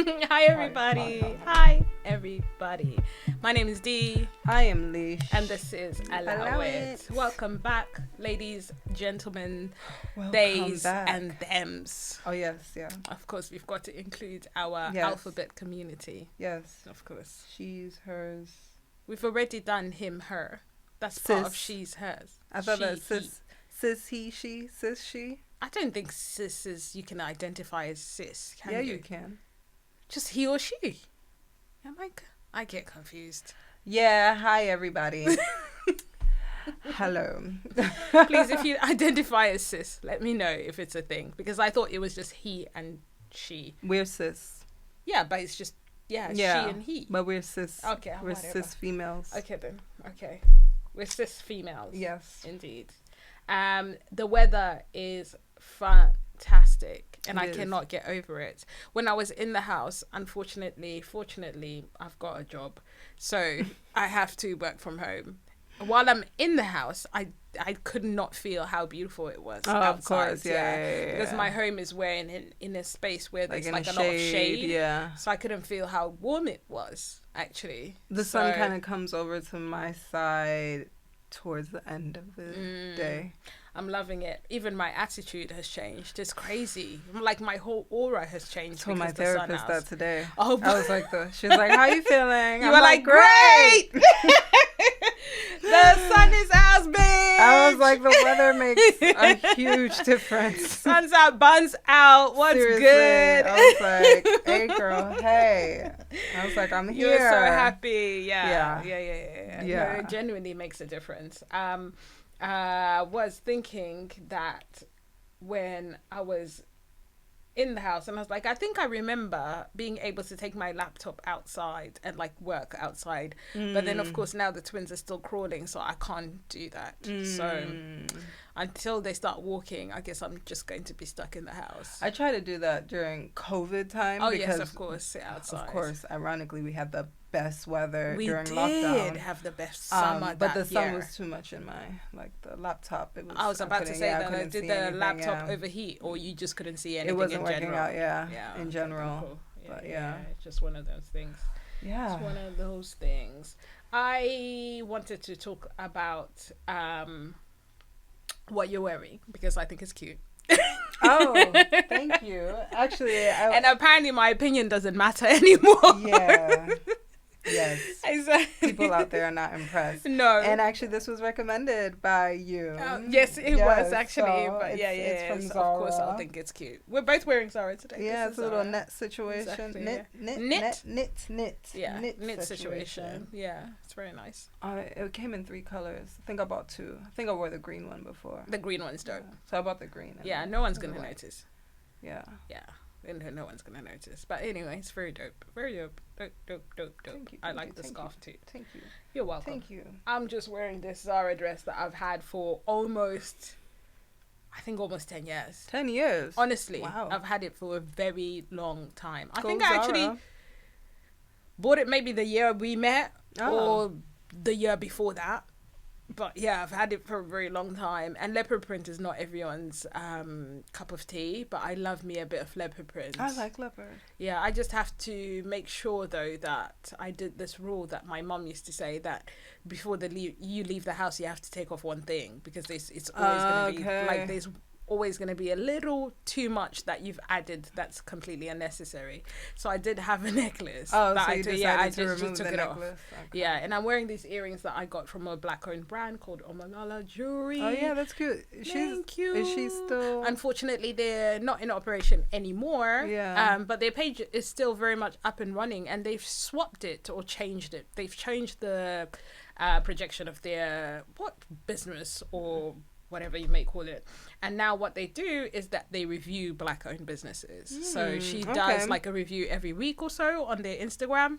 Hi, everybody. Hi, everybody. My name is D. I am Lish. And this is Allow It. Welcome back, ladies, gentlemen, Welcome theys, back. and thems. Oh, yes, yeah. Of course, we've got to include our alphabet community. Yes. Of course. She's, hers. We've already done him, her. That's Sis. part of she's, hers. I thought she, that sis, he, she, sis, she. I don't think sis is, you can identify as sis, can Yeah, you? you can. Just he or she. I get confused. Yeah, hi, everybody. Hello. Please, if you identify as sis, let me know if it's a thing. Because I thought it was just he and she. We're sis. Yeah, but it's just, she and he. But we're sis. Okay, we're whatever. cis females. Okay then. Okay. We're cis females. Yes. Indeed. The weather is fantastic and I cannot get over it. When I was in the house, fortunately, I've got a job. So I have to work from home. While I'm in the house, I could not feel how beautiful it was outside. Of course, yeah. Because my home is in a space where there's like a lot of shade. Yeah. So I couldn't feel how warm it was, actually. The sun kind of comes over to my side towards the end of the day. I'm loving it. Even my attitude has changed. It's crazy. Like my whole aura has changed. I told my therapist that today. Oh, I was like, she was like, "How you feeling?" You were like, "Great." The sun is out, bitch. I was like, the weather makes a huge difference. Sun's out, buns out. What's Seriously, good? I was like, "Hey, girl, hey." I was like, "I'm here." You were so happy. Yeah. Yeah. No, it genuinely makes a difference. Was thinking that when I was in the house, and I was like, I think I remember being able to take my laptop outside and like work outside, but then of course now the twins are still crawling, so I can't do that. So until they start walking, I guess I'm just going to be stuck in the house. I try to do that during COVID time. Oh because, yes, of course, sit outside. Of course, ironically, we had the best weather during We lockdown. did have the best summer but the sun year. was too much in my the laptop. It was. I was about to say that. Did the laptop overheat, overheat, or you just couldn't see anything? It wasn't in working general? out. In general. Cool. But it's just one of those things. Yeah. It's one of those things. I wanted to talk about what you're wearing because I think it's cute. Oh, thank you. Actually, and apparently my opinion doesn't matter anymore. Yeah. Yes. People out there are not impressed. No. And actually, this was recommended by you. Yes, it was actually. So but it's from so Zara. of course I'll think it's cute. We're both wearing Zara today. Yeah, it's a little net situation. Exactly, knit situation. situation. Yeah, it's very nice. It came in 3 colors. I think I bought 2. I think I wore the green one before. The green one's dope. So I bought the green. Yeah, no one's gonna notice. Yeah. No one's gonna notice. But anyway, it's very dope. Very dope. Dope. I like the scarf too. Thank you. You're welcome. Thank you. I'm just wearing this Zara dress that I've had for almost 10 years. 10 years? Honestly. Wow. I've had it for a very long time. I Go think I actually Zara. bought it maybe the year we met or the year before that. But yeah, I've had it for a very long time. And leopard print is not everyone's cup of tea, but I love me a bit of leopard print. I like leopard. Yeah, I just have to make sure though that I did this rule that my mum used to say that before you leave the house, you have to take off one thing because it's always going to be like there's always going to be a little too much that you've added that's completely unnecessary. So I did have a necklace. Oh, that so I you did, decided I to remove just took the it necklace. off. Okay. Yeah, and I'm wearing these earrings that I got from a black-owned brand called Omalala Jewelry. Oh yeah, that's cute. Thank you. Is she still? Unfortunately, they're not in operation anymore. Yeah. But their page is still very much up and running, and they've swapped it or changed it. They've changed the projection of their business or whatever you may call it. And now what they do is that they review black-owned businesses. So she does like a review every week or so on their Instagram.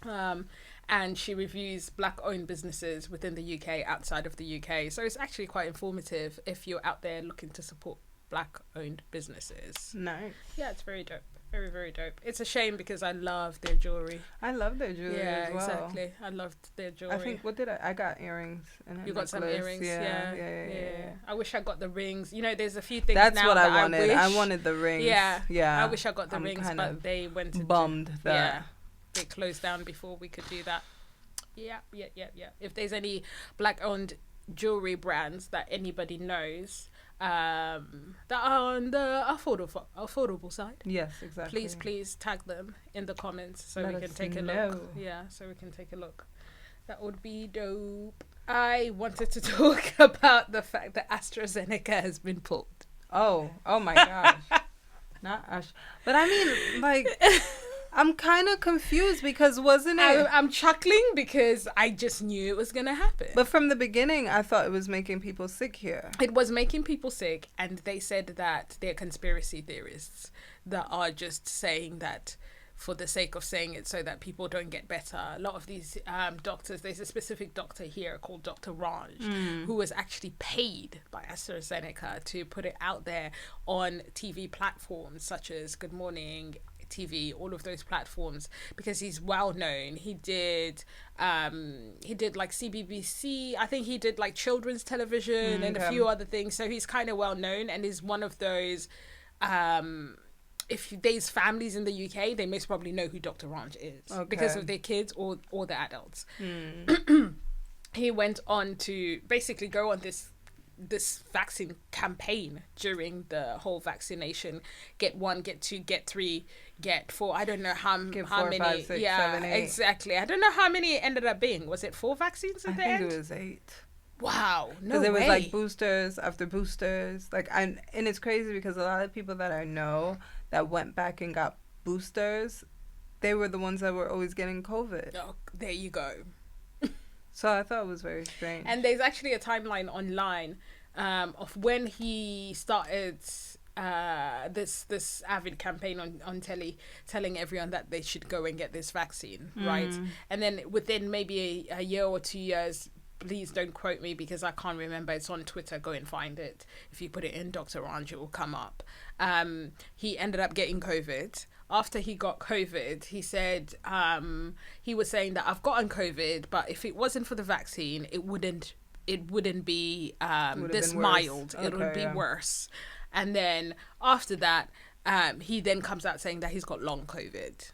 And she reviews black-owned businesses within the UK, outside of the UK. So it's actually quite informative if you're out there looking to support black-owned businesses. Nice. Yeah, it's very dope. Very, very dope. It's a shame because I love their jewelry. I love their jewelry as well. Exactly. I loved their jewelry. I think, what did I got earrings. And You got some earrings, yeah. I wish I got the rings. You know, there's a few things That's now what that I wanted. wish. I wanted the rings. Yeah. I wish I got the rings, but they went to bummed that. Yeah, they closed down before we could do that. Yeah. If there's any black-owned jewelry brands that anybody knows that are on the affordable side, yes, exactly, please tag them in the comments so we can take a look. Yeah, so we can take a look. That would be dope. I wanted to talk about the fact that AstraZeneca has been pulled. Oh my gosh. Not Ash. But I mean, like, I'm kind of confused because wasn't it? I'm chuckling because I just knew it was going to happen. But from the beginning, I thought it was making people sick here. It was making people sick, and they said that they're conspiracy theorists that are just saying that for the sake of saying it so that people don't get better. A lot of these doctors, there's a specific doctor here called Dr. Raj, who was actually paid by AstraZeneca to put it out there on TV platforms such as Good Morning TV, all of those platforms, because he's well known. He did like CBBC, I think he did like children's television and a few other things, so he's kind of well known and is one of those if there's families in the UK, they most probably know who Dr. Ranj is because of their kids or the adults. He went on to basically go on this vaccine campaign during the whole vaccination. Get 1, get 2, get 3, get 4. I don't know how many. 4, 5, 6, 7, 8. Exactly. I don't know how many it ended up being. Was it 4 vaccines at the end? I think it was 8. Wow, no way. Because there was like boosters after boosters. And it's crazy because a lot of people that I know that went back and got boosters, they were the ones that were always getting COVID. Oh, there you go. So I thought it was very strange. And there's actually a timeline online of when he started this avid campaign on telly, telling everyone that they should go and get this vaccine, right? And then within maybe a year or 2 years, please don't quote me because I can't remember. It's on Twitter. Go and find it. If you put it in Dr. Ranj, it will come up. He ended up getting COVID. After he got COVID, he said he was saying that I've gotten COVID, but if it wasn't for the vaccine, it wouldn't be this mild. It would be worse. And then after that, he then comes out saying that he's got long COVID.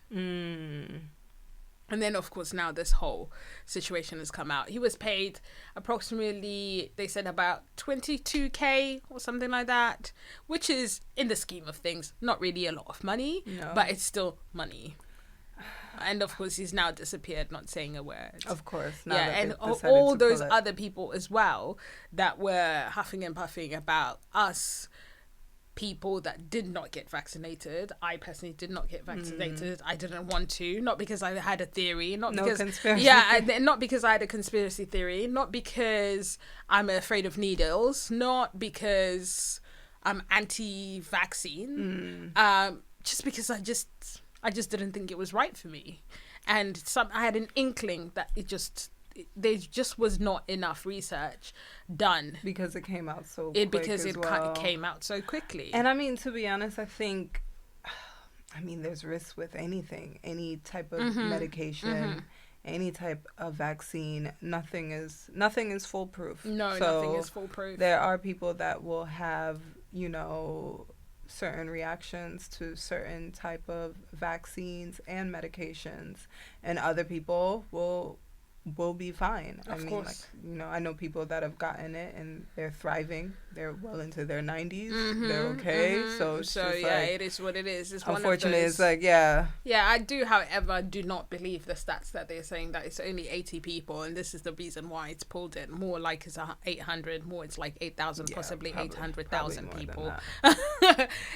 And then, of course, now this whole situation has come out. He was paid approximately, they said about 22K or something like that, which is, in the scheme of things, not really a lot of money, but it's still money. And, of course, he's now disappeared, not saying a word. Of course. And all those other people as well that were huffing and puffing about us people that did not get vaccinated. I personally did not get vaccinated. I didn't want to, not because I had a theory, not because not because I had a conspiracy theory, not because I'm afraid of needles, not because I'm anti-vaccine, just because I just didn't think it was right for me, and I had an inkling that there just was not enough research done because it came out so quick came out so quickly. And I mean, to be honest, I think there's risks with anything, any type of medication, any type of vaccine. Nothing is foolproof. Nothing is foolproof. There are people that will have certain reactions to certain type of vaccines and medications, and other people will be fine. Of course. I know people that have gotten it and they're thriving. They're well into their 90s. They're okay. So it's just it is what it is. It's unfortunately, one of those, it's Yeah, I do, however, do not believe the stats that they're saying that it's only 80 people, and this is the reason why it's pulled it. More like it's 800, more it's like 8,000, possibly 800,000 people.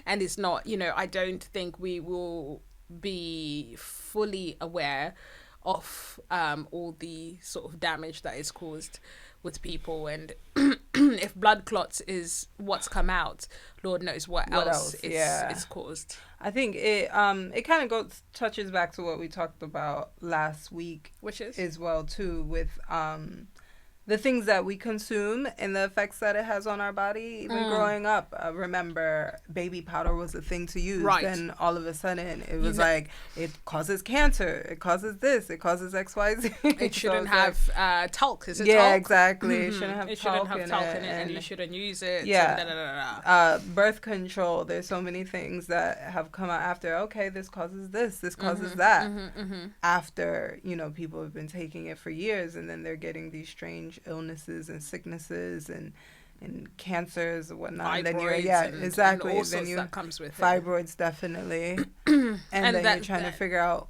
And it's not, I don't think we will be fully aware of all the sort of damage that is caused with people, and if blood clots is what's come out, Lord knows what else it's caused. I think it kind of touches back to what we talked about last week, which is as well too, with the the things that we consume and the effects that it has on our body, even growing up. Remember, baby powder was a thing to use. Right. Then all of a sudden, it was like, it causes cancer, it causes this, it causes XYZ. It shouldn't have talc. Is it yeah, talc? exactly. It shouldn't have It talc, shouldn't have talc in it, and you shouldn't use it. Yeah. So da, da, da, da. Birth control. There's so many things that have come out after. Okay, this causes this causes that. After, you know, people have been taking it for years, and then they're getting these strange illnesses and sicknesses and cancers and whatnot. Fibroids, then you're, exactly. And all then sorts you that comes with fibroids, definitely. and then that, you're trying to figure out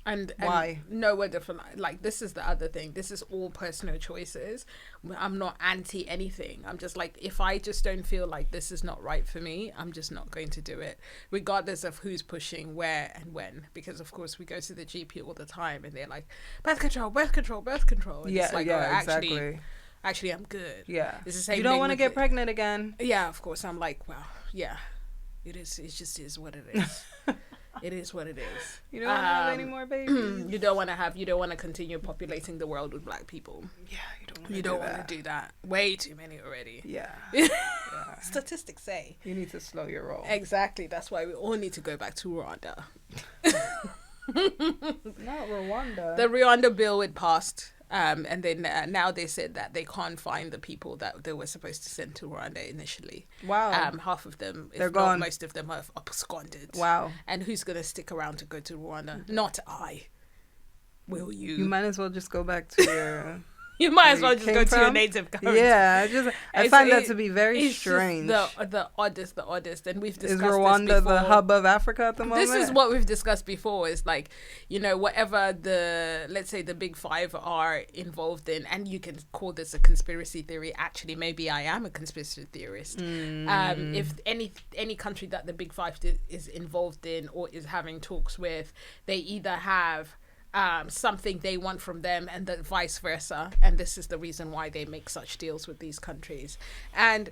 and why. Nowhere different. Like, this is the other thing. This is all personal choices. I'm not anti anything. I'm just like, if I just don't feel like this is not right for me, I'm just not going to do it, regardless of who's pushing where and when. Because of course we go to the GP all the time, and they're like, birth control, birth control, birth control. And it's like, exactly. Actually, I'm good. Yeah. It's the same you don't thing want to get pregnant again. Yeah, of course. I'm like, well, yeah, it is. It just is what it is. It is what it is. You don't want to have any more babies. You don't want to continue populating the world with black people. Yeah, you don't want to do that. Way too many already. Yeah. Statistics say. You need to slow your roll. Exactly. That's why we all need to go back to Rwanda. Not Rwanda. The Rwanda bill it passed. And then now they said that they can't find the people that they were supposed to send to Rwanda initially. Wow. Half of them, if They're not gone. most of them, have absconded. Wow. And who's going to stick around to go to Rwanda? Not I. Will you? You might as well just go back to your... You might as well you just came go to your from? native country. Yeah, I find that to be very strange. The oddest. And we've discussed Is Rwanda this before. the hub of Africa at the moment? This is what we've discussed before. Is like, you know, whatever let's say the big five are involved in, and you can call this a conspiracy theory. Actually, maybe I am a conspiracy theorist. If any country that the big five is involved in or is having talks with, they either have something they want from them and the vice versa, and this is the reason why they make such deals with these countries. And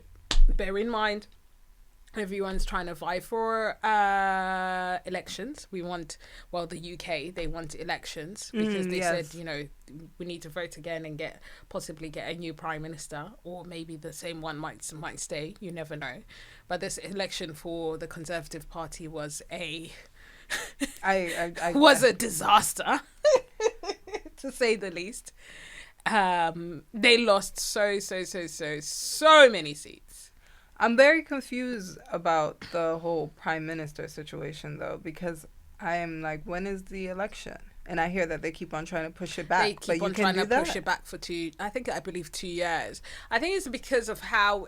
bear in mind, everyone's trying to vie for elections. The UK, they want elections because they said, you know, we need to vote again and possibly get a new prime minister, or maybe the same one might stay. You never know. But this election for the Conservative Party was a was a disaster, to say the least. They lost so many seats. I'm very confused about the whole prime minister situation, though, because I am like, when is the election? And I hear that they keep on trying to push it back. They keep on trying to push it back for 2 years. I think it's because of how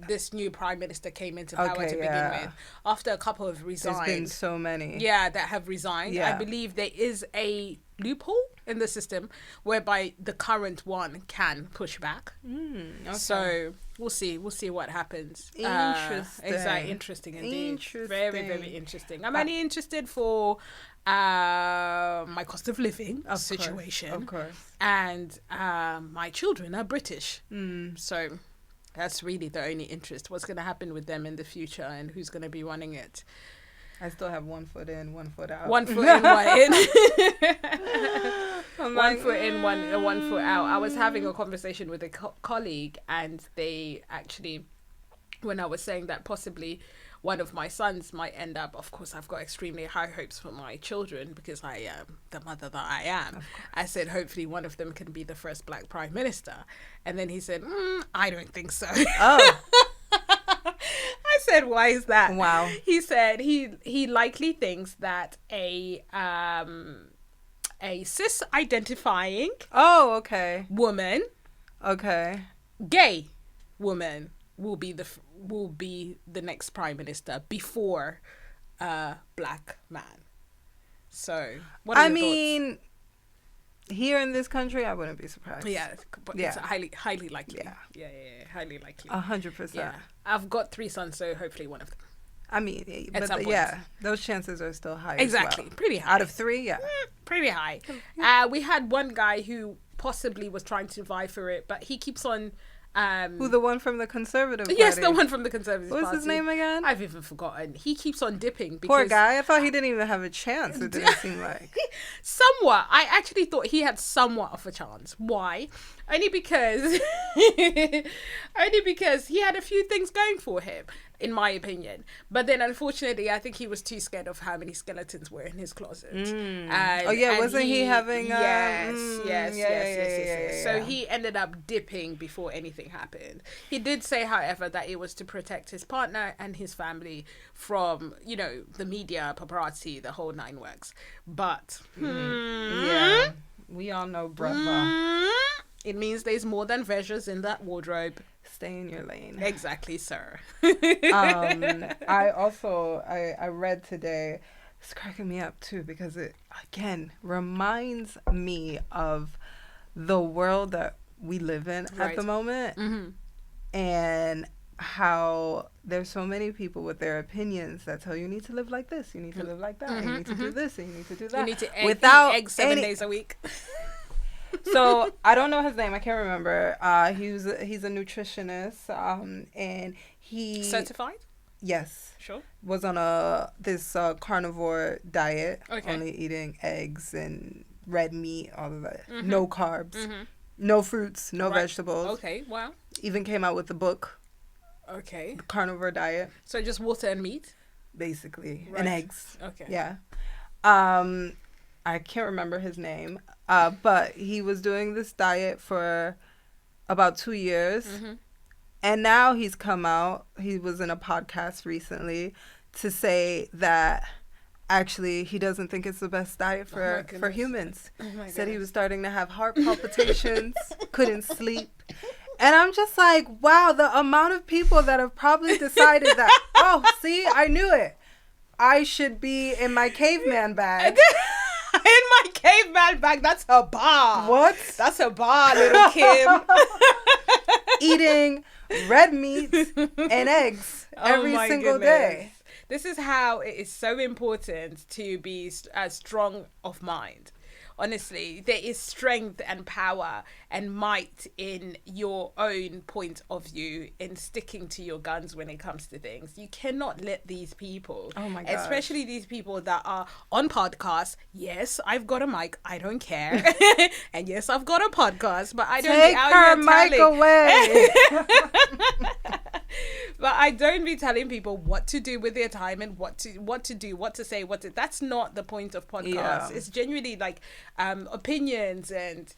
this new prime minister came into power to begin with. After a couple have resigned. There's been so many. Yeah, that have resigned. Yeah. I believe there is a loophole in the system whereby the current one can push back. Okay. So we'll see what happens. Interesting. Exactly. Interesting indeed. Interesting. Very, very interesting. I'm only interested for my cost of living situation. Of course. And my children are British. So that's really the only interest. What's going to happen with them in the future and who's going to be running it. I still have 1 foot in, 1 foot out. 1 foot in, 1 in. I'm One like, foot in, 1 foot out. I was having a conversation with a colleague, and they actually, when I was saying that possibly one of my sons might end up, of course, I've got extremely high hopes for my children because I am the mother that I am. I said, hopefully one of them can be the first black prime minister. And then he said, I don't think so. Oh. I said, why is that? Wow. He said he likely thinks that a cis identifying woman, gay woman will be the next prime minister before a black man. So what are your thoughts? Here in this country, I wouldn't be surprised. Yeah, but it's highly likely. Yeah, highly likely. 100%. Yeah. I've got 3 sons, so hopefully one of them. I mean, those chances are still high. Exactly, as well. Pretty high. Out of 3, yeah. Pretty high. We had one guy who possibly was trying to vie for it, but he keeps on Who, the one from the Conservative Party? Yes, the one from the Conservative Party. What's his name again? I've even forgotten. He keeps on dipping. Poor guy. I thought he didn't even have a chance. It didn't seem like. Somewhat. I actually thought he had somewhat of a chance. Why? Only because he had a few things going for him, in my opinion. But then, unfortunately, I think he was too scared of how many skeletons were in his closet. Wasn't he having? Yes. So he ended up dipping before anything happened. He did say, however, that it was to protect his partner and his family from, the media, paparazzi, the whole nine works. But yeah, we all know, brother. It means there's more than treasures in that wardrobe. Stay in your lane. Exactly, sir. I read today, it's cracking me up too, because it, again, reminds me of the world that we live in at the moment. Mm-hmm. And how there's so many people with their opinions that tell you need to live like this, you need to live like that, you need to do this, and you need to do that. You need to eat eggs 7 days a week. So I don't know his name. I can't remember. He's a nutritionist. And he certified. Yes. Sure. Was on this carnivore diet. Okay. Only eating eggs and red meat, all of that. Mm-hmm. No carbs. Mm-hmm. No fruits. No vegetables. Okay. Wow. Even came out with a book. Okay. The carnivore diet. So just water and meat. Basically, and eggs. Okay. Yeah. I can't remember his name. But he was doing this diet for about 2 years. Mm-hmm. And now he's come out. He was in a podcast recently to say that actually he doesn't think it's the best diet for humans. Said he was starting to have heart palpitations, couldn't sleep. And I'm just like, wow, the amount of people that have probably decided that, oh, see, I knew it. I should be in my caveman bag. In my caveman bag, that's a bar. What? That's a bar, little Kim. Eating red meat and eggs every single day. This is how it is so important to be strong of mind. Honestly, there is strength and power and might in your own point of view in sticking to your guns when it comes to things. You cannot let these people, especially these people that are on podcasts. Yes, I've got a mic. I don't care. And yes, I've got a podcast, but I don't take her mic away. But I don't be telling people what to do with their time and what to do, what to say, that's not the point of podcasts. Yeah. It's genuinely like opinions and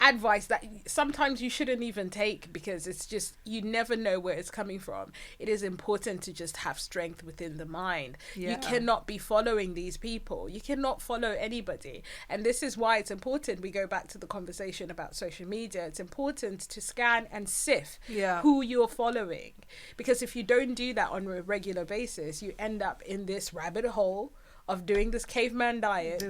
advice that sometimes you shouldn't even take, because it's just, you never know where it's coming from. It is important to just have strength within the mind. Yeah. You cannot be following these people. You cannot follow anybody. And this is why it's important. We go back to the conversation about social media. It's important to scan and sift who you're following. Because if you don't do that on a regular basis, you end up in this rabbit hole of doing this caveman diet.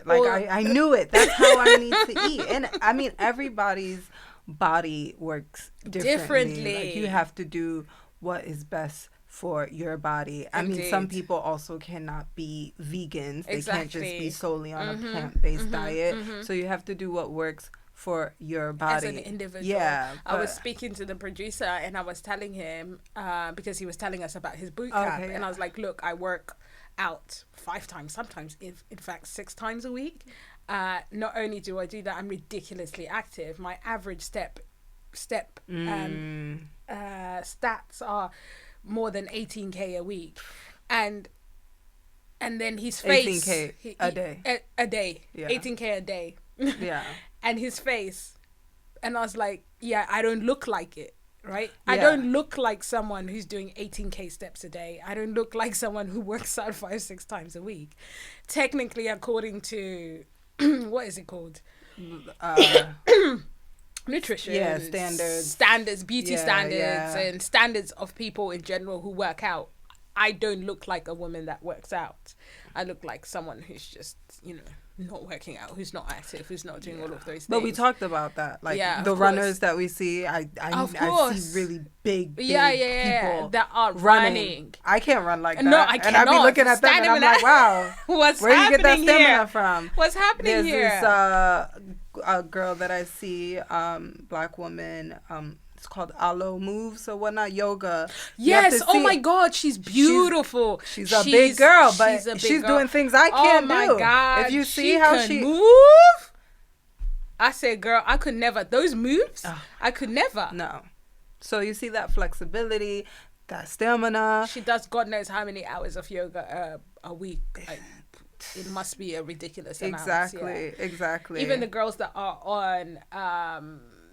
Like, I knew it. That's how I need to eat. And I mean, everybody's body works differently. Like, you have to do what is best for your body. I mean, some people also cannot be vegans. They can't just be solely on a plant-based diet. Mm-hmm. So you have to do what works for your body. As an individual. Yeah. I was speaking to the producer and I was telling him, because he was telling us about his boot camp. And I was like, look, I work out 5 times, sometimes in fact 6 times a week. Not only do I do that, I'm ridiculously active. My average step stats are more than 18k a week, and then his face 18k a day, a day, yeah. 18k a day, yeah. And his face, and I was like, yeah, I don't look like it. Right? Yeah. I don't look like someone who's doing 18k steps a day. I don't look like someone who works out 5-6 times a week. Technically, according to what is it called? Nutrition. Yeah, standards, beauty standards, and standards of people in general who work out. I don't look like a woman that works out. I look like someone who's just, not working out, who's not active, who's not doing all of those things. But we talked about that, like the runners that we see. I see really big people that are running. I can't run like that. No, I cannot. And I be looking at them and I'm like, wow, what's where happening you get that stamina here? from? What's happening There's here? This girl that I see, black woman, it's called Alo Moves or whatnot, yoga. Yes. Oh my God, she's beautiful. She's a big girl, but she's doing things I can't do. Oh my God, if you see how she move, I said, girl, I could never. Those moves, I could never. No. So you see that flexibility, that stamina. She does God knows how many hours of yoga a week. It must be a ridiculous amount. Exactly. Even the girls that are on,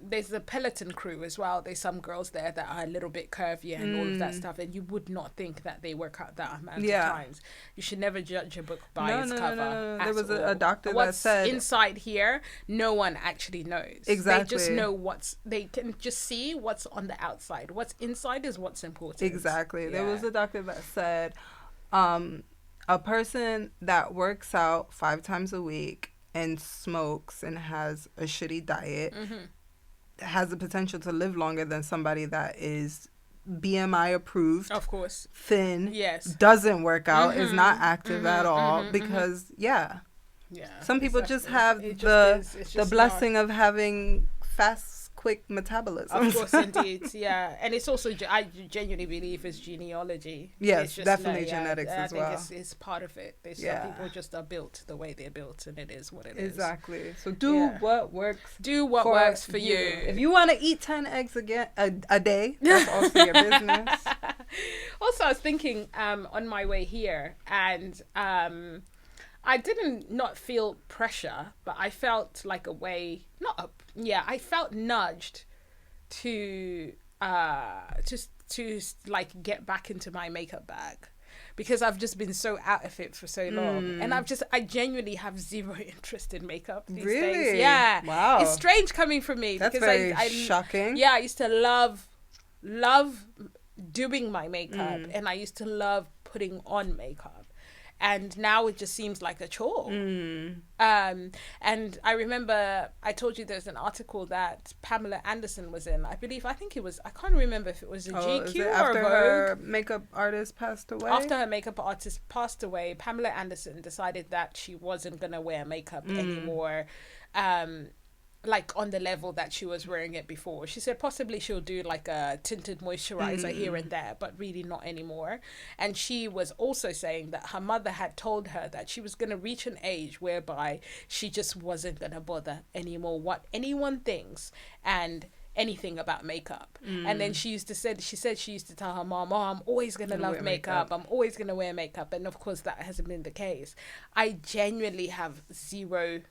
there's the Peloton crew as well. There's some girls there that are a little bit curvier and all of that stuff, and you would not think that they work out that amount of times. You should never judge a book by its cover. No. There was a doctor that said inside here, no one actually knows. Exactly. They just know they can just see what's on the outside. What's inside is what's important. Exactly. Yeah. There was a doctor that said, a person that works out 5 times a week and smokes and has a shitty diet has the potential to live longer than somebody that is BMI approved. Of course. Thin. Yes. Doesn't work out, is not active at all because, some people just have the blessing of having fast, quick metabolism. Of course, indeed. Yeah. And it's also, I genuinely believe it's genealogy. Yes, it's just, definitely genetics as well. I think it's part of it. Some people just are built the way they're built, and it is what it is. Exactly. So do what works. Do what works for you. If you want to eat 10 eggs a day, that's also your business. Also, I was thinking on my way here, and I didn't not feel pressure, but I felt like I felt nudged to like get back into my makeup bag, because I've just been so out of it for so long, and I genuinely have zero interest in makeup these days. Yeah. Wow. It's strange coming from me. That's because very shocking. Yeah, I used to love doing my makeup, and I used to love putting on makeup. And now it just seems like a chore. And I remember I told you there's an article that Pamela Anderson was in. I think it was, I can't remember if it was a GQ or after a Vogue. her makeup artist passed away? After her makeup artist passed away, Pamela Anderson decided that she wasn't going to wear makeup anymore. Like on the level that she was wearing it before. She said possibly she'll do like a tinted moisturizer here and there, but really not anymore. And she was also saying that her mother had told her that she was going to reach an age whereby she just wasn't going to bother anymore what anyone thinks and anything about makeup. And then she said she used to tell her mom, I'm always going to love makeup. I'm always going to wear makeup. And of course that hasn't been the case. I genuinely have zero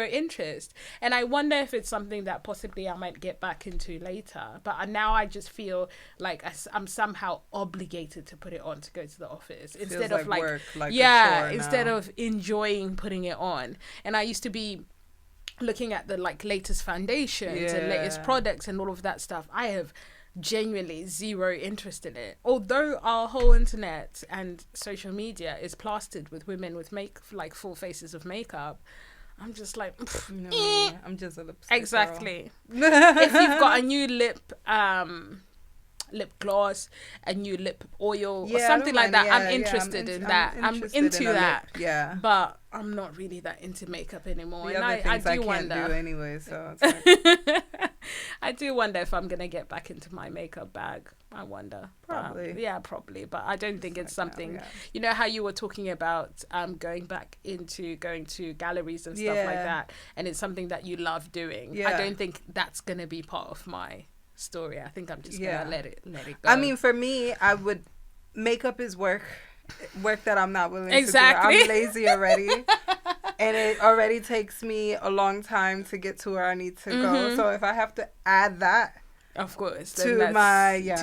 interest, and I wonder if it's something that possibly I might get back into later, but now I just feel like I'm somehow obligated to put it on to go to the office instead of like work, instead of enjoying putting it on. And I used to be looking at the like latest foundations and latest products and all of that stuff. I have genuinely zero interest in it, although our whole internet and social media is plastered with women with like full faces of makeup. I'm just like, I'm just a lipstick exactly. If you've got a new lip gloss, a new lip oil, or something like that, I'm interested in that. I'm into that. But I'm not really that into makeup anymore. The other things I can't do anyway, so it's like... I do wonder if I'm gonna get back into my makeup bag. I wonder. Probably. Probably. But I don't think it's something. You know how you were talking about going to galleries and stuff like that, and it's something that you love doing. I don't think that's gonna be part of my story. I think I'm just gonna let it go. I mean, for me, makeup is work that I'm not willing to do. I'm lazy already. And it already takes me a long time to get to where I need to go. So if I have to add that, of course, to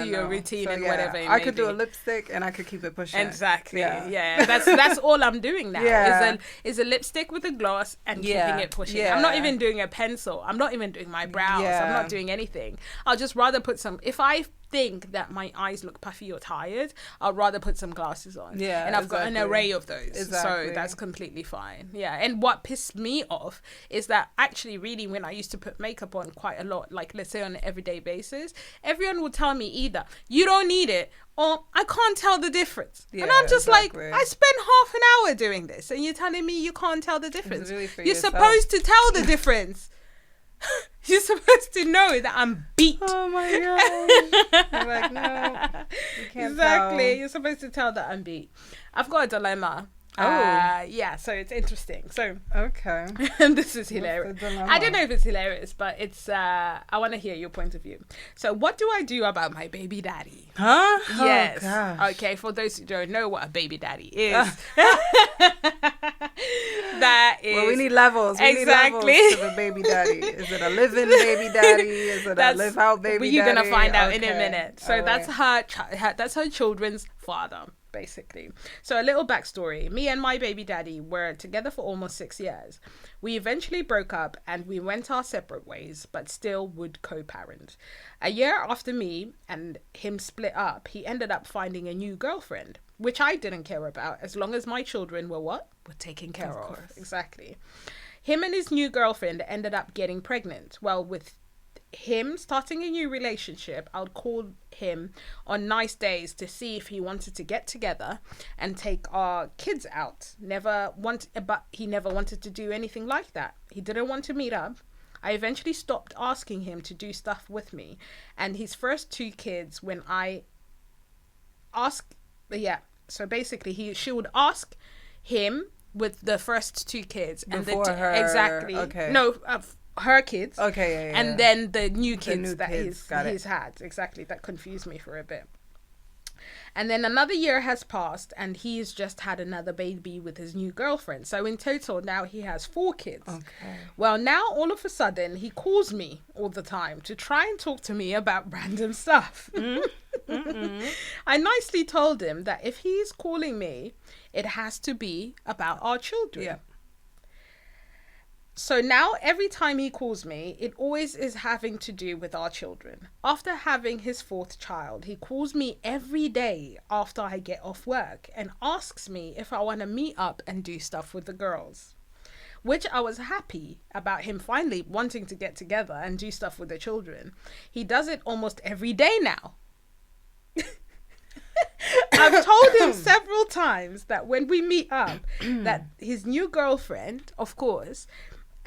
your routine and whatever. I could do a lipstick and I could keep it pushing. Exactly. Yeah. That's all I'm doing now. Is a lipstick with a gloss and keeping it pushing. I'm not even doing a pencil. I'm not even doing my brows. I'm not doing anything. I'll just rather put some. If I think that my eyes look puffy or tired, I'll rather put some glasses on. And I've got an array of those. So that's completely fine. And what pissed me off is that actually really when I used to put makeup on quite a lot, like let's say on an everyday basis, everyone would tell me either you don't need it or I can't tell the difference. And I'm just like, I spent half an hour doing this and you're telling me you can't tell the difference. Really you're supposed to tell the difference. You're supposed to know that I'm beat. Oh my gosh. I'm like, no, you can't Exactly. tell. You're supposed to tell that I'm beat. I've got a dilemma. Oh. Yeah, so it's interesting. So Okay. this is hilarious. What's the dilemma? I don't know if it's hilarious, but it's I want to hear your point of view. So what do I do about my baby daddy? Huh? Yes. Oh, gosh. Okay, for those who don't know what a baby daddy is. That is Well, we need levels. We Exactly. need levels to the baby daddy. Is it a live-in baby daddy? Is it a live-out baby but daddy? you're gonna find out in a Okay. minute. So All that's right. that's her children's father, basically. So a little backstory: me and my baby daddy were together for almost 6 years. We eventually broke up and we went our separate ways, but still would co-parent. A year after me and him split up, he ended up finding a new girlfriend, which I didn't care about as long as my children were what? Were taken care of. course. Exactly. Him and his new girlfriend ended up getting pregnant. Well, with him starting a new relationship, I would call him on nice days to see if he wanted to get together and take our kids out. But he never wanted to do anything like that. He didn't want to meet up. I eventually stopped asking him to do stuff with me, and his first 2 kids, when I asked, yeah, so basically she would ask him with the first 2 kids and Before her, exactly okay. no her kids, Okay, yeah. and then the new kids new that kids, got it. he's had. Exactly. That confused me for a bit. And then another year has passed and he's just had another baby with his new girlfriend. So in total now he has 4 kids. Okay. Well, now all of a sudden he calls me all the time to try and talk to me about random stuff. I nicely told him that if he's calling me, it has to be about our children. Yeah. So now every time he calls me, it always is having to do with our children. After having his 4th child, he calls me every day after I get off work and asks me if I want to meet up and do stuff with the girls. Which I was happy about him finally wanting to get together and do stuff with the children. He does it almost every day now. I've told him several times that when we meet up, that his new girlfriend, of course,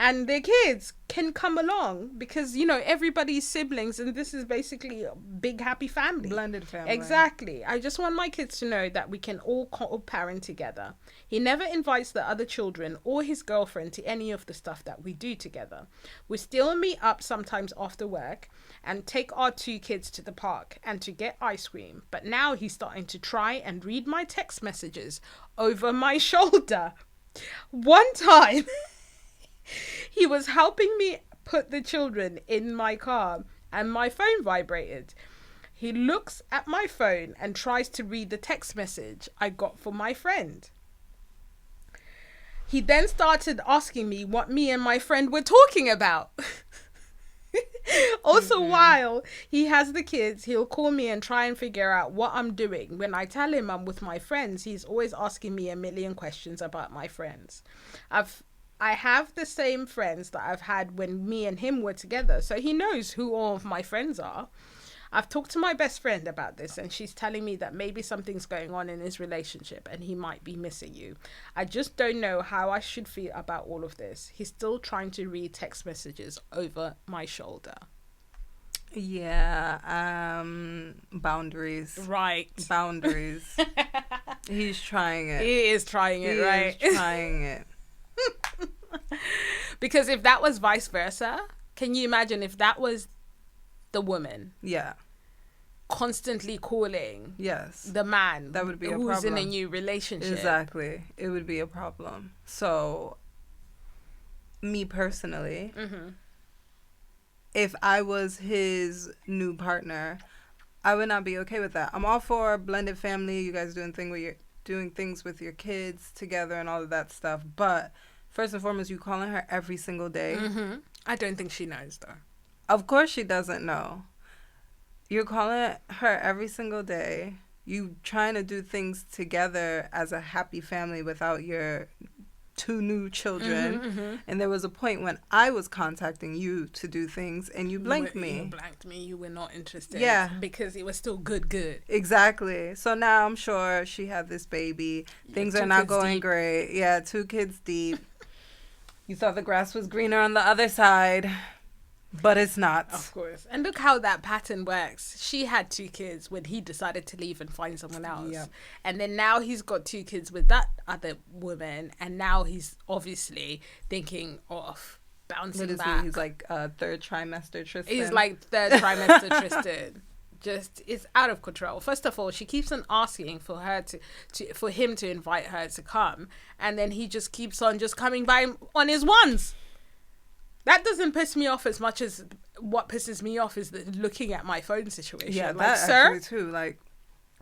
and their kids can come along because, you know, everybody's siblings and this is basically a big happy family. Blended family. Exactly. I just want my kids to know that we can all co-parent together. He never invites the other children or his girlfriend to any of the stuff that we do together. We still meet up sometimes after work and take our 2 kids to the park and to get ice cream. But now he's starting to try and read my text messages over my shoulder. One time... he was helping me put the children in my car and my phone vibrated. He looks at my phone and tries to read the text message I got for my friend. He then started asking me what me and my friend were talking about. Also, while he has the kids, he'll call me and try and figure out what I'm doing. When I tell him I'm with my friends, he's always asking me a million questions about my friends. I have the same friends that I've had when me and him were together, so he knows who all of my friends are. I've talked to my best friend about this and she's telling me that maybe something's going on in his relationship and he might be missing you. I just don't know how I should feel about all of this. He's still trying to read text messages over my shoulder. Yeah, boundaries. Right. Boundaries. He's trying it. He is trying it, right? He is trying it. Because if that was vice versa, can you imagine if that was the woman Yeah. constantly calling Yes. the man That would be a who's problem. in a new relationship? Exactly. It would be a problem. So, me personally, if I was his new partner, I would not be okay with that. I'm all for blended family, you guys doing things with your kids together and all of that stuff, but first and foremost, you calling her every single day. I don't think she knows though. Of course she doesn't know. You're calling her every single day. You trying to do things together as a happy family without your 2 new children. And there was a point when I was contacting you to do things and you blanked me. You blanked me. You were not interested. Yeah. Because it was still good. Exactly. So now I'm sure she had this baby. Things are 2 not kids going deep. great. Yeah, 2 kids deep. You thought the grass was greener on the other side. But it's not. Of course. And look how that pattern works. She had 2 kids when he decided to leave and find someone else. Yep. And then now he's got 2 kids with that other woman. And now he's obviously thinking of bouncing back. He's like third trimester Tristan. He's like third trimester Tristan. Just, it's out of control. First of all, she keeps on asking for her for him to invite her to come. And then he just keeps on just coming by on his ones. That doesn't piss me off as much as what pisses me off is looking at my phone situation. Yeah, like, that sir, actually too. Like,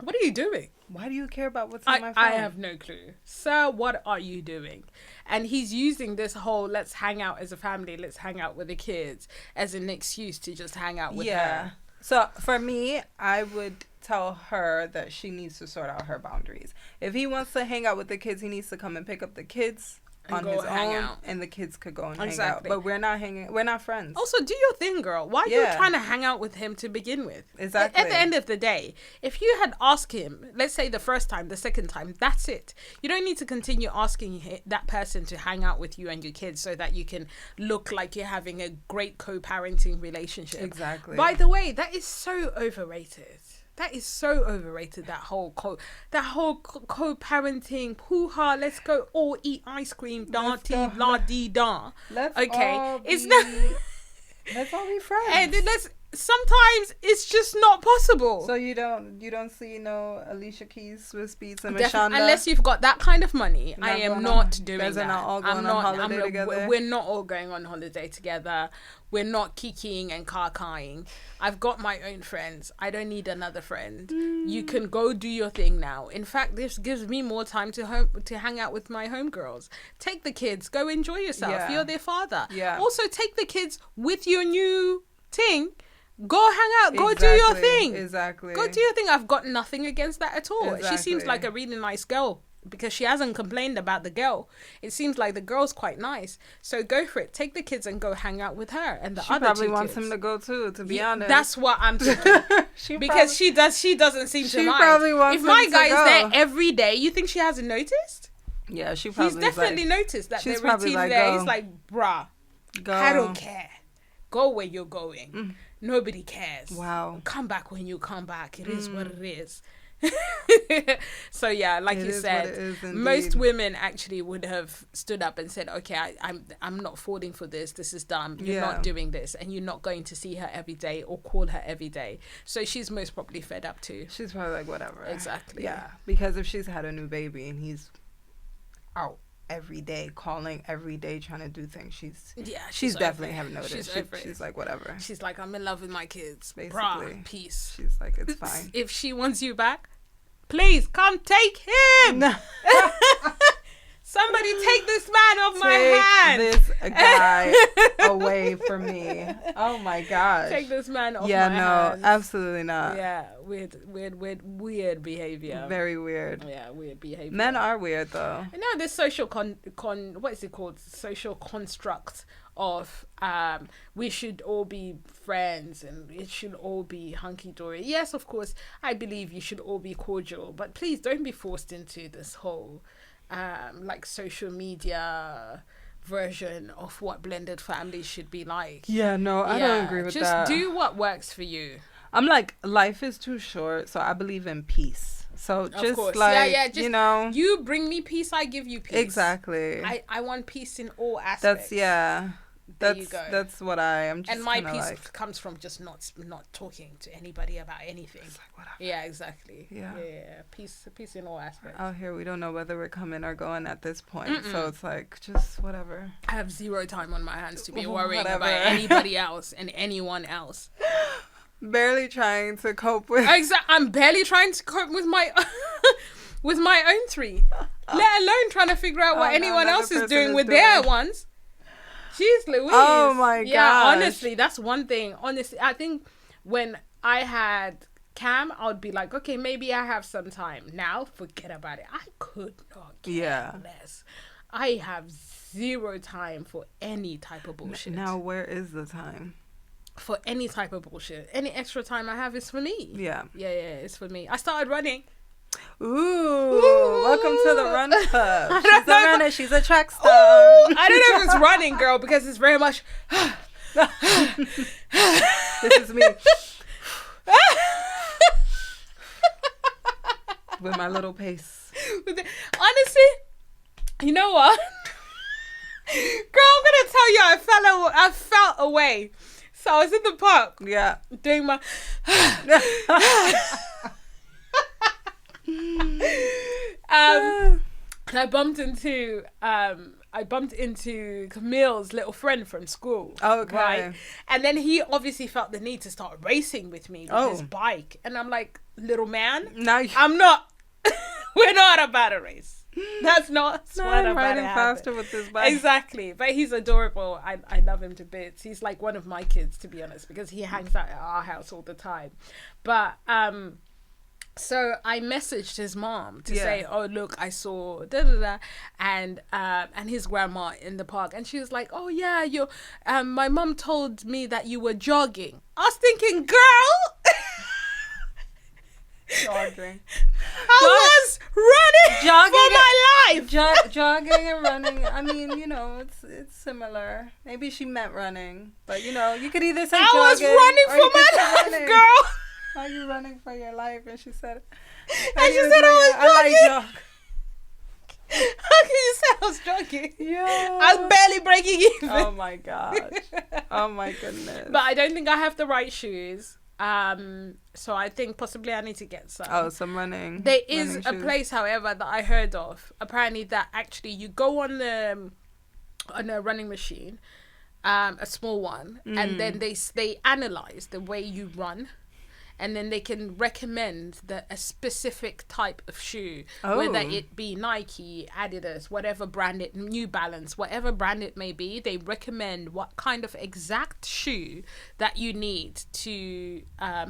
what are you doing? Why do you care about what's on my phone? I have no clue. Sir, what are you doing? And he's using this whole let's hang out as a family, let's hang out with the kids as an excuse to just hang out with her. So for me, I would tell her that she needs to sort out her boundaries. If he wants to hang out with the kids, he needs to come and pick up the kids on his own, and the kids could go and hang out. But we're not friends. Also, do your thing, girl. Why are you trying to hang out with him to begin with? Exactly. At the end of the day, if you had asked him, let's say the first time, the second time, that's it. You don't need to continue asking that person to hang out with you and your kids so that you can look like you're having a great co-parenting relationship. Exactly. By the way, that is so overrated. That is so overrated. That whole co-parenting, hoo-ha, let's go all eat ice cream, da-dee-la-dee-da. Let's all be friends. And sometimes it's just not possible. So you don't see no Alicia Keys, Swiss Beats, and Mashonda? Unless you've got that kind of money, I am not doing that. Not all going on holiday together. We're not all going on holiday together. We're not kikiing and kakaing. I've got my own friends. I don't need another friend. You can go do your thing now. In fact, this gives me more time to hang out with my homegirls. Take the kids. Go enjoy yourself. Yeah. You're their father. Yeah. Also, take the kids with your new thing. Go hang out. Go do your thing. Exactly. Go do your thing. I've got nothing against that at all. Exactly. She seems like a really nice girl because she hasn't complained about the girl. It seems like the girl's quite nice. So go for it. Take the kids and go hang out with her and the other 2 kids. She probably wants him to go too, to be honest. That's what I'm thinking. Because she doesn't seem to mind. Probably wants if my him guy to is go. there every day, you think she hasn't noticed? Yeah, she probably. He's definitely noticed that she's their routine like, there. go. He's like, bruh, Go. I don't care. Go where you're going. Nobody cares. Wow. Come back when you come back. It is what it is. So yeah, like you said, most women actually would have stood up and said, okay, I'm not falling for this. This is dumb. You're not doing this, and you're not going to see her every day or call her every day. So she's most probably fed up too. She's probably like, whatever. Exactly. Yeah, because if she's had a new baby and he's out every day, calling every day, trying to do things, she's definitely have noticed. She's like, whatever. She's like, I'm in love with my kids. Basically. Bruh, peace. She's like, it's fine. If she wants you back, please come take him. Somebody take this man off my hand. Take this guy away from me. Oh my gosh. Take this man off my hand. hand. Yeah, no, absolutely not. Yeah, weird behavior. Very weird. Yeah, weird behavior. Men are weird though. I know this social what is it called? Social construct of we should all be friends and it should all be hunky-dory. Yes, of course, I believe you should all be cordial, but please don't be forced into this whole like social media version of what blended families should be like. Yeah, no, I don't agree with that. Just do what works for you. I'm like, life is too short, so I believe in peace. So just like, just, you bring me peace, I give you peace. Exactly. I want peace in all aspects. That's what I'm just. And my peace comes from just not talking to anybody about anything. It's like, whatever. Yeah, exactly. Yeah. Peace in all aspects. Out here, we don't know whether we're coming or going at this point. So it's like, just whatever. I have zero time on my hands to be worrying about anybody else and anyone else. Barely trying to cope with. I'm barely trying to cope with my with my own 3. Let alone trying to figure out what anyone else is doing with their ones. Jeez Louise. Oh my god. Yeah, honestly, that's one thing. Honestly, I think when I had Cam, I would be like, okay, maybe I have some time. Now, forget about it. I could not care less. I have zero time for any type of bullshit. Now, where is the time? For any type of bullshit. Any extra time I have is for me. Yeah. Yeah, it's for me. I started running. Ooh, welcome to the run club. She's a runner. She's a track star. I don't know if it's running, girl, because it's very much This is me. With my little pace. Honestly, you know what? Girl, I'm gonna tell you, I felt away. So I was in the park. Yeah. Doing my and I bumped into Camille's little friend from school. Okay. Right? And then he obviously felt the need to start racing with me with his bike. And I'm like, little man, I'm not we're not about a race. That's not what I'm riding faster with this bike. Exactly. But he's adorable. I love him to bits. He's like one of my kids, to be honest, because he hangs out at our house all the time. But so I messaged his mom to say, oh, look, I saw and his grandma in the park. And she was like, oh, yeah, my mom told me that you were jogging. I was thinking, girl. Jogging. I was running for my life. Jogging and running. I mean, it's similar. Maybe she meant running, but you could either say jogging. I was running for my life, girl. Are you running for your life? And she said, I was jogging. How can you say I was jogging? Yeah. I was barely breaking even. Oh my gosh. Oh my goodness. But I don't think I have the right shoes. So I think possibly I need to get some. Oh, some running. There is a place, however, that I heard of. Apparently, that actually you go on a running machine, a small one, and then they analyze the way you run. And then they can recommend a specific type of shoe, whether it be Nike, Adidas, whatever brand it, New Balance, whatever brand it may be. They recommend what kind of exact shoe that you need to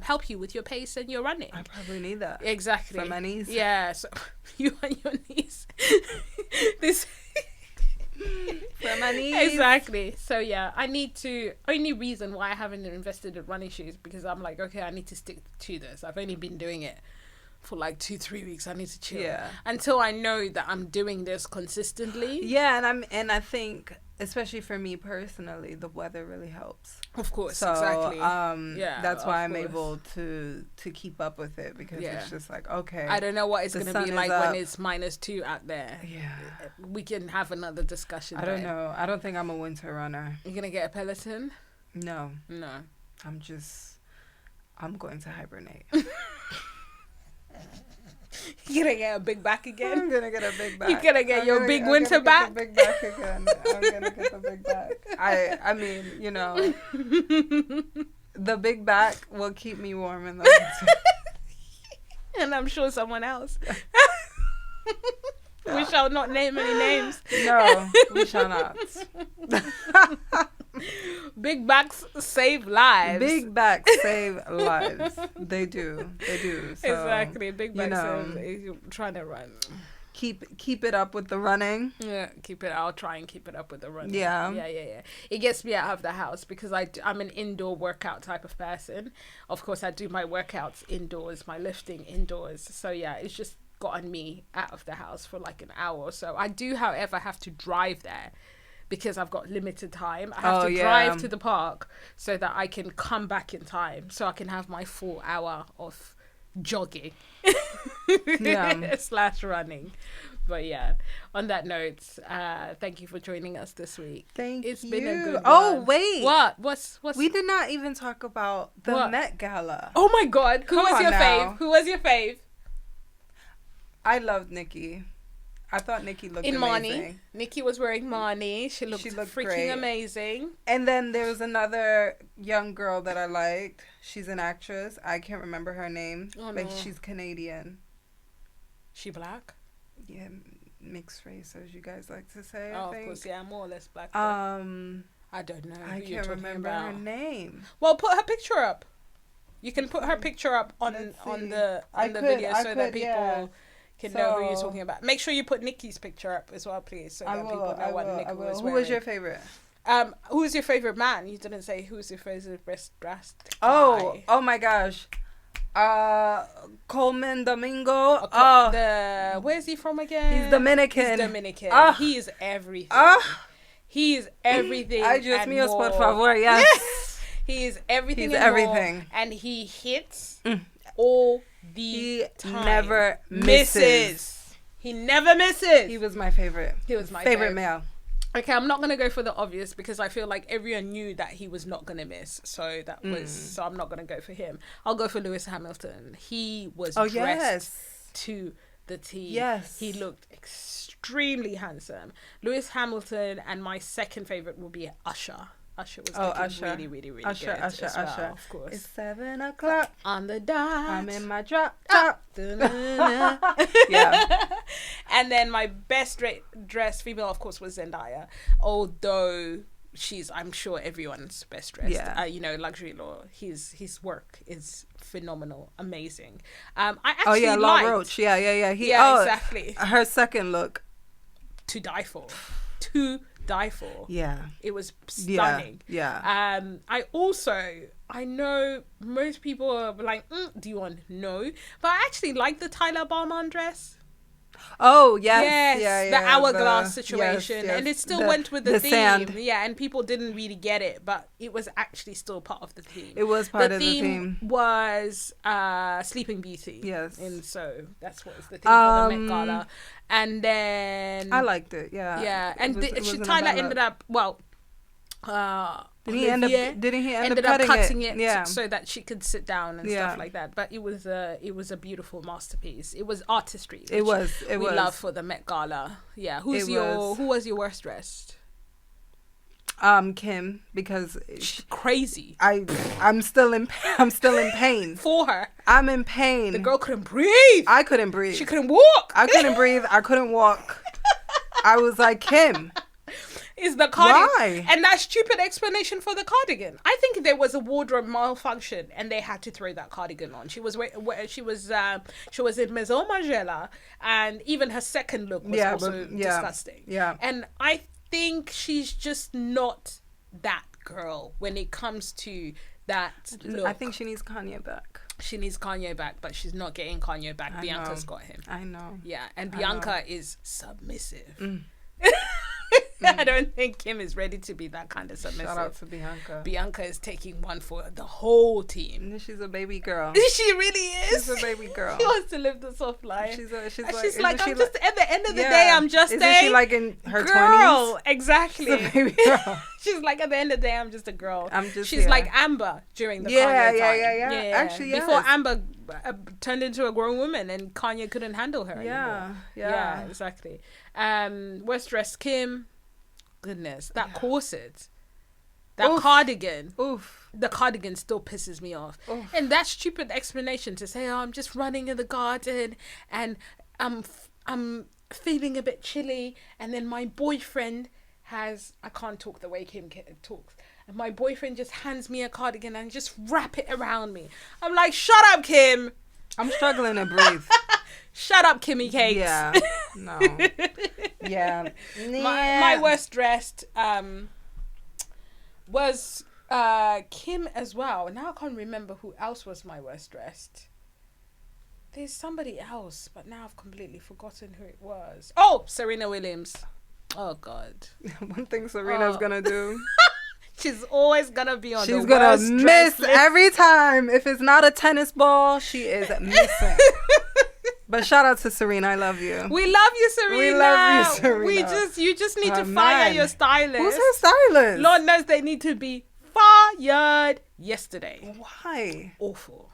help you with your pace and your running. I probably need that. Exactly. For my knees. Yeah, so you and your knees. This... For my knees. Exactly. So yeah, only reason why I haven't invested in running shoes because I'm like, okay, I need to stick to this. I've only been doing it for like 2-3 weeks. I need to chill until I know that I'm doing this consistently. Yeah, and I think especially for me personally, the weather really helps. Of course, so, exactly. That's why I'm able to keep up with it because it's just like, okay. I don't know what it's going to be like when it's -2 out there. Yeah. We can have another discussion. I don't know. I don't think I'm a winter runner. You're going to get a Peloton? No. I'm going to hibernate. You're gonna get a big back again? I'm gonna get a big back. You're gonna get your big winter back? I'm gonna get the big back again. I'm gonna get the big back. I mean, the big back will keep me warm in the winter. And I'm sure someone else. We shall not name any names. No, we shall not. Big backs save lives. Big backs save lives. They do. So, exactly. Big backs save. Trying to run. Keep it up with the running. Yeah, I'll try and keep it up with the running. Yeah. It gets me out of the house because I'm an indoor workout type of person. Of course, I do my workouts indoors, my lifting indoors. So yeah, it's just gotten me out of the house for like an hour or so. I do, however, have to drive there because I've got limited time. I have to drive to the park so that I can come back in time so I can have my 4 hour of jogging / running. But yeah, on that note, thank you for joining us this week. It's been a good one. Oh wait, what's we did not even talk about the Met Gala. Oh my god, who was your fave? I loved Nikki. I thought Nikki looked amazing. Nikki was wearing Marnie. She looked freaking great. Amazing. And then there was another young girl that I liked. She's an actress. I can't remember her name, but she's Canadian. She black? Yeah, mixed race, as you guys like to say. Oh, I think. Of course, yeah, more or less black. I don't know. I can't remember her name. Well, put her picture up. You can put her picture up on the video so that people can know who you're talking about. Make sure you put Nikki's picture up as well, please, so that people know what Nikki was wearing. Who was your favorite? Who's your favorite man? You didn't say who's your favorite best dressed guy. Oh my gosh. Coleman Domingo. Where's he from again? He's Dominican. He is everything. He is everything. Ay, Dios and mío, more. por favor, yes. He is everything. He's and everything. More, and he hits all the He time. never misses. He never misses. He was my favorite. He was my favorite male. Okay, I'm not gonna go for the obvious because I feel like everyone knew that he was not gonna miss. So so I'm not gonna go for him. I'll go for Lewis Hamilton. He was dressed to the T. Yes. He looked extremely handsome. Lewis Hamilton, and my second favorite will be Usher. Usher was really, really, really good as well, of course. It's 7 o'clock on the dot. I'm in my drop top. Yeah. And then my best dressed female, of course, was Zendaya. Although I'm sure everyone's best dressed. Yeah. Luxury Law. His work is phenomenal, amazing. I actually Law Roach. Yeah. Exactly. Her second look. To die for. Yeah. It was stunning. Yeah. I know most people are like, do you want? No. But I actually like the Tyler Barman dress. Oh, yes. Yeah, the hourglass situation. Yes. And it still went with the theme. Sand. Yeah, and people didn't really get it, but it was actually still part of the theme. It was part of the theme. The theme was Sleeping Beauty. Yes. And so that's what was the theme for the Met Gala. And then... I liked it, yeah. Yeah, and Tyler ended up... Well... Didn't he end up cutting it so that she could sit down and stuff like that. But it was a beautiful masterpiece. It was artistry. We love for the Met Gala. Yeah. Who was your worst dressed? Kim, because she's crazy. I'm still in pain for her. I'm in pain. The girl couldn't breathe. I couldn't breathe. She couldn't walk. I couldn't breathe. I couldn't walk. I was like, Kim. Is the cardigan. Why? And that stupid explanation for the cardigan. I think there was a wardrobe malfunction and they had to throw that cardigan on. She was in Maison Margiela, and even her second look was also disgusting. Yeah. And I think she's just not that girl when it comes to that look. I think she needs Kanye back. She needs Kanye back, but she's not getting Kanye back. Bianca's got him. I know. Yeah, and Bianca is submissive. I don't think Kim is ready to be that kind of submissive. Shout out to Bianca. Bianca is taking one for the whole team. She's a baby girl. She really is. She's a baby girl. She wants to live the soft life. She's like, I'm just at the end of the day, I'm just Isn't she like in her 20s? Girl, exactly. She's a baby girl. She's like, at the end of the day, I'm just a girl. She's yeah. like Amber during the Kanye time. Yeah. Actually, yes. Before Amber turned into a grown woman and Kanye couldn't handle her anymore. Yeah, exactly. Worst dressed Kim. Goodness, that corset, that cardigan. Oof. The cardigan still pisses me off. Oof. And that stupid explanation to say, I'm just running in the garden and I'm feeling a bit chilly, and then my boyfriend I can't talk the way Kim talks. And my boyfriend just hands me a cardigan and just wrap it around me. I'm like, shut up, Kim. I'm struggling to breathe. Shut up, Kimmy Cakes. Yeah. No. Yeah. My worst dressed was Kim as well. Now I can't remember who else was my worst dressed. There's somebody else, but now I've completely forgotten who it was. Oh, Serena Williams. Oh, God. One thing Serena's gonna do. She's always gonna be on the worst She's gonna miss list. every time. If it's not a tennis ball, she is missing. But shout out to Serena. I love you. We love you, Serena. We love you, Serena. You just need to fire your stylist. Who's her stylist? Lord knows they need to be fired yesterday. Why? Awful.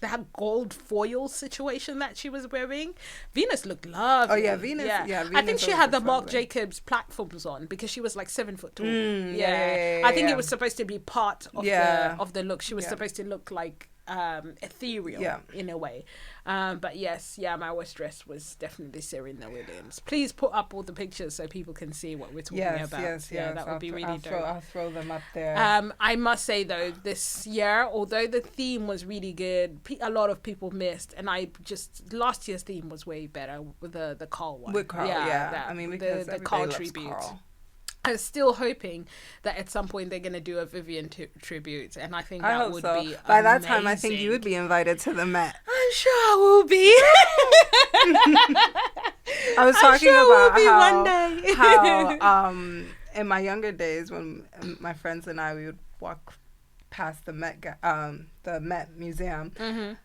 That gold foil situation that she was wearing. Venus looked lovely. Oh yeah, Venus. Yeah, Venus I think she had the Marc lovely. Jacobs platforms on because she was like 7 foot tall. Yeah. I think it was supposed to be part of the look. She was supposed to look like ethereal in a way. But yes, my worst dress was definitely Serena Williams. Please put up all the pictures so people can see what we're talking about. Yes, that would be really dope. I'll throw them up there. I must say though, this year, although the theme was really good, a lot of people missed, and last year's theme was way better with the Carl one. With Carl, I mean, because the Carl tribute. Carl. I'm still hoping that at some point they're going to do a Vivian tribute, and I think that would be By amazing. that time, I think you would be invited to the Met. I'm sure I will be. I was talking about one day. how in my younger days, when my friends and I, we would walk past the Met Museum,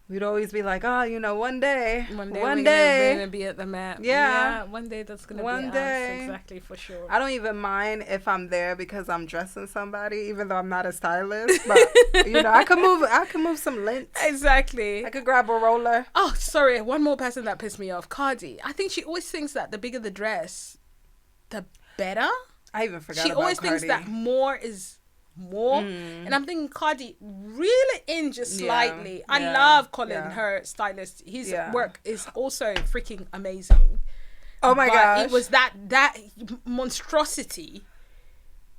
we'd always be like, oh, one day we're gonna be at the Met. Yeah. One day that's gonna be One day. us. Exactly, for sure. I don't even mind if I'm there because I'm dressing somebody, even though I'm not a stylist. But I could move some lint. Exactly. I could grab a roller. Oh, sorry. One more person that pissed me off, Cardi. I think she always thinks that the bigger the dress, the better. I even forgot She about always Cardi. thinks that more is more. And I'm thinking, Cardi, reel it in just slightly. I love Colin, her stylist. His work is also freaking amazing. Oh my gosh. It was that monstrosity.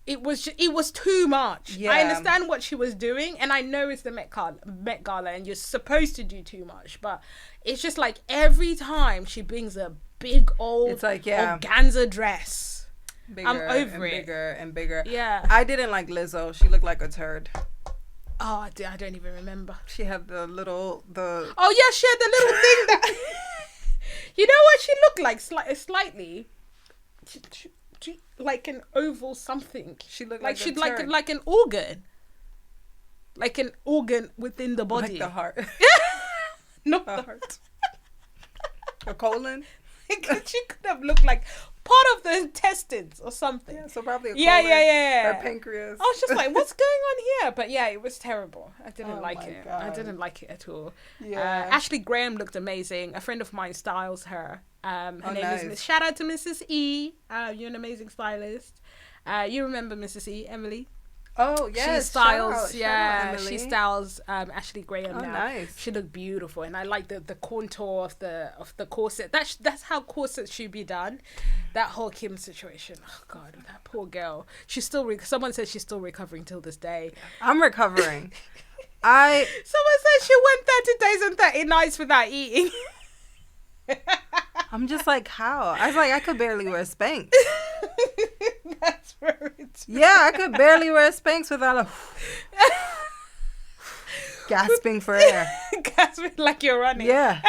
It was too much. Yeah. I understand what she was doing, and I know it's the Met Gala, and you're supposed to do too much, but it's just like every time she brings a big old organza dress. Bigger, I'm over it. Bigger and bigger. Yeah. I didn't like Lizzo. She looked like a turd. Oh, I don't even remember. She had the little. Oh yeah, she had the little thing that. You know what she looked like? Slightly. She, like an oval something. She looked like like she'd a turd. like an organ. Like an organ within the body. Like the heart. Not A the heart. A colon. She could have looked like part of the intestines or something. Yeah, so probably a colon. Yeah. Or pancreas. I was just like, what's going on here? But yeah, it was terrible. I didn't like it. God. I didn't like it at all. Yeah. Ashley Graham looked amazing. A friend of mine styles her. Her name is shout out to Mrs. E. You're an amazing stylist. You remember Mrs. E, Emily? Oh yes, she styles. shout out, she styles Ashley Graham now. Nice. She looked beautiful, and I like the contour of the corset. That's how corsets should be done. That whole Kim situation. Oh God, that poor girl. She's still. Someone says she's still recovering till this day. I'm recovering. Someone said she went 30 days and 30 nights without eating. I'm just like, how? I was like, I could barely wear Spanx. That's very true. Yeah, I could barely wear Spanx without gasping for air. Gasping like you're running. Yeah.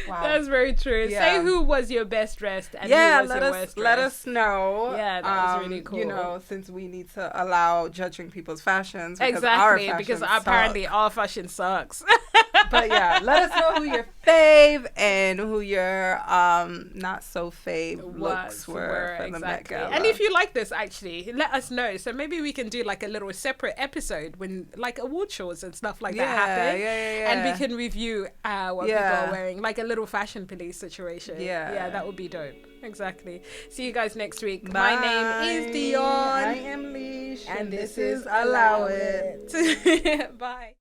Wow. That's very true. Yeah. Say who was your best dressed and who was your worst dressed. Let us know. Yeah, that was really cool. Since we need to allow judging people's fashions. Because apparently our fashion sucks. But yeah, let us know who your fave and who your not so fave looks were for the Met Gala. And if you like this, actually, let us know. So maybe we can do like a little separate episode when like award shows and stuff like that happen. Yeah. And we can review what people are wearing, like a little fashion police situation. Yeah, that would be dope. Exactly. See you guys next week. Bye. My name is Dion. I am Lish. And this is Allow It. Bye.